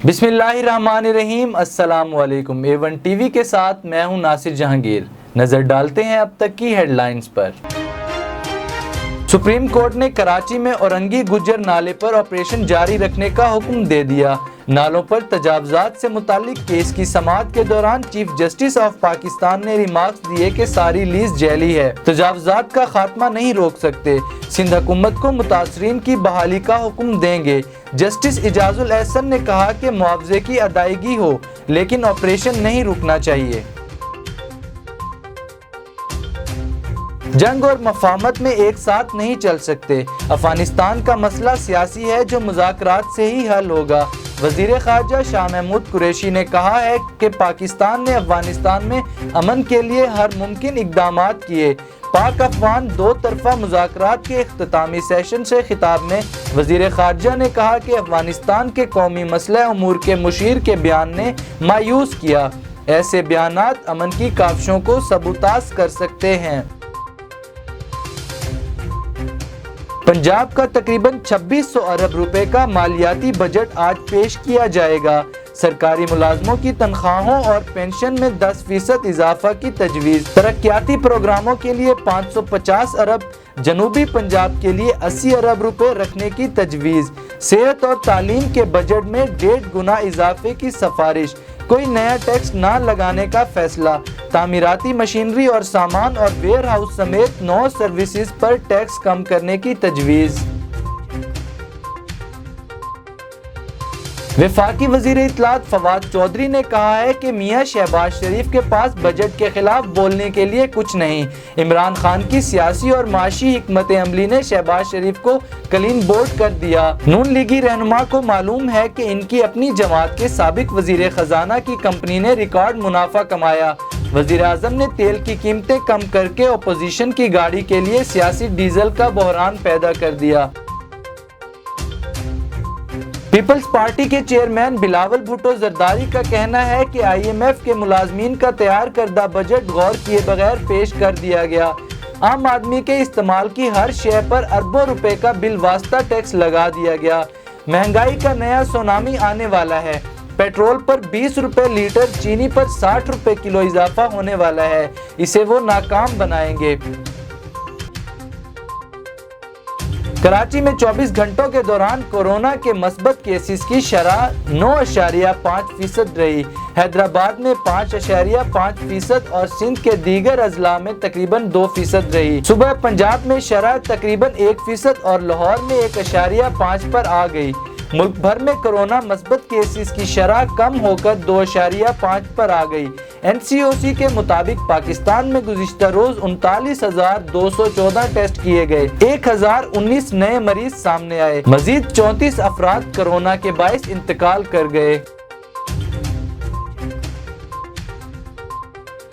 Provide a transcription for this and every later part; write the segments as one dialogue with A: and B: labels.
A: बिस्मिल्लाहिर्रहमानिर्रहीम। अस्सलाम वालेकुम। A1 टीवी के साथ मैं हूं नासिर जहांगीर। नजर डालते हैं अब तक की हेडलाइंस पर। सुप्रीम कोर्ट ने कराची में औरंगी गुज्जर नाले पर ऑपरेशन जारी रखने का हुक्म दे दिया। नालों पर तजावुजात से मुतालिक केस की समाअत के दौरान चीफ जस्टिस ऑफ पाकिस्तान ने रिमार्क्स दिए कि सारी लीज जैली है, तजावुजात का खात्मा नहीं रोक सकते। सिंध हुकूमत को मुतासरीन की बहाली का हुक्म देंगे। जस्टिस इजाजुल एहसन ने कहा कि मुआवजे की अदायगी हो लेकिन ऑपरेशन नहीं रुकना चाहिए। जंग और मफाहमत में एक साथ नहीं चल सकते। अफगानिस्तान का मसला सियासी है जो मुज़ाकरात से ही हल होगा। वज़ीर ख़ारजा शाह महमूद कुरैशी ने कहा है कि पाकिस्तान ने अफगानिस्तान में अमन के लिए हर मुमकिन इक़दामात किए। पाक अफगान दो तरफा मुज़ाकरात के इख्तितामी सेशन से खिताब में वज़ीर ख़ारजा ने कहा कि अफगानिस्तान के कौमी मसला उमूर के मुशीर के बयान ने मायूस किया। ऐसे बयानात अमन की काविशों को सबूताज कर सकते हैं। पंजाब का तकरीबन 2600 अरब रुपए का मालियाती बजट आज पेश किया जाएगा। सरकारी मुलाजमों की तनख्वाहों और पेंशन में 10% इजाफा की तजवीज़। तरक्याती प्रोग्रामों के लिए 550 अरब, जनूबी पंजाब के लिए 80 अरब रुपए रखने की तजवीज़। सेहत और तालीम के बजट में 1.5 गुना इजाफे की सिफारिश। कोई नया टैक्स ना लगाने का फैसला। तामीराती मशीनरी और सामान और वेयर हाउस समेत 9 सर्विसेज पर टैक्स कम करने की तजवीज़। वफाकी वज़ीर इत्तलात फवाद चौधरी ने कहा है कि मियां शहबाज शरीफ के पास बजट के खिलाफ बोलने के लिए कुछ नहीं। इमरान खान की सियासी और माशी हिकमत अमली ने शहबाज शरीफ को क्लीन बोल्ड कर दिया। नून लीगी रहनुमा को मालूम है कि इनकी अपनी जमात के साबिक वज़ीर खजाना की कंपनी ने रिकॉर्ड मुनाफा कमाया। वज़ीर आज़म ने तेल की कीमतें कम करके अपोजिशन की गाड़ी के लिए सियासी डीजल का बहरान पैदा कर दिया। पीपल्स पार्टी के चेयरमैन बिलावल भुट्टो जरदारी का कहना है कि IMF के मुलाजमीन का तैयार करदा बजट गौर किए बगैर पेश कर दिया गया। आम आदमी के इस्तेमाल की हर शय पर अरबों रुपए का बिल वास्ता टैक्स लगा दिया गया। महंगाई का नया सुनामी आने वाला है। पेट्रोल पर 20 रुपए लीटर, चीनी पर 60 रुपए किलो इजाफा होने वाला है। इसे वो नाकाम बनाएंगे। कराची में 24 घंटों के दौरान कोरोना के मस्बत केसेस की शरह 9.5% रही। हैदराबाद में 5.5% और सिंध के दीगर अजला में तकरीबन 2% रही। सुबह पंजाब में शरह तकरीबन 1% और लाहौर में 1.5 पर आ गई। मुल्क भर में कोरोना मस्बत केसेस की शरह कम होकर 2.5 पर आ गई। NCOC के मुताबिक पाकिस्तान में गुज़िश्ता रोज 39,214 टेस्ट किए गए। 1,019 नए मरीज सामने आए। मजीद 34 अफराद कोरोना के बाइस इंतकाल कर गए।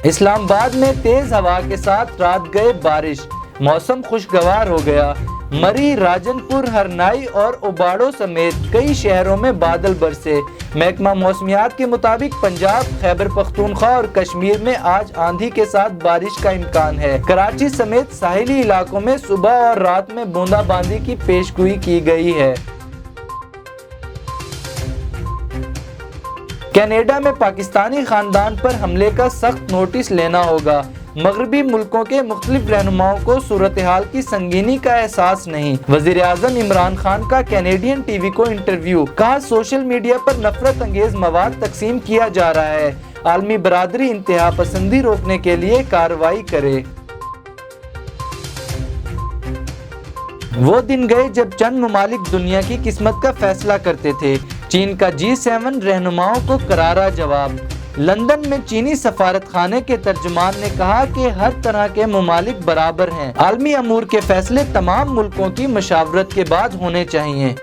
A: इस्लामाबाद में तेज हवा के साथ रात गए बारिश, मौसम खुशगवार हो गया। मरी, राजनपुर, हरनाई और उबाड़ो समेत कई शहरों में बादल बरसे। महकमा मौसमियात के मुताबिक पंजाब, खैबर पख्तूनख्वा और कश्मीर में आज आंधी के साथ बारिश का इम्कान है। कराची समेत साहिली इलाकों में सुबह और रात में बूंदाबांदी की पेशगोई की गई है। कनाडा में पाकिस्तानी खानदान पर हमले का सख्त नोटिस लेना होगा। मगरबी मुल्कों के मुख्तलिफ रहनुमाओं को सूरत हाल की संगीनी का एहसास नहीं। वज़ीर आज़म इमरान खान का कैनेडियन टीवी को इंटरव्यू। कहा सोशल मीडिया पर नफरत अंगेज मवाद तकसीम किया जा रहा है। आलमी बरादरी इंतहा पसंदी रोकने के लिए कार्रवाई करे। वो दिन गए जब चंद ममालिक दुनिया की किस्मत का फैसला करते थे। चीन का G7 रहनुमाओं को करारा जवाब। लंदन में चीनी सफारत खाने के तर्जुमान ने कहा कि हर तरह के ममालिक बराबर हैं। आलमी अमूर के फैसले तमाम मुल्कों की मशावरत के बाद होने चाहिए।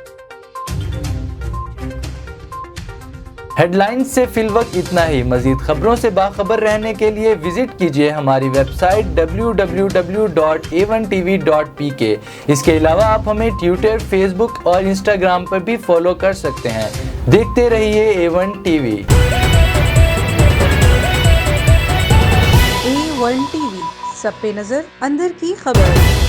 A: हेडलाइंस से फिलवक्त इतना ही। मजीद खबरों से बाखबर रहने के लिए विजिट कीजिए हमारी वेबसाइट www.a1tv.pk। इसके अलावा आप हमें ट्विटर, फेसबुक और इंस्टाग्राम पर भी फॉलो कर सकते हैं। देखते रहिए A1 TV।
B: A1 TV, सब पे नजर, अंदर की खबर।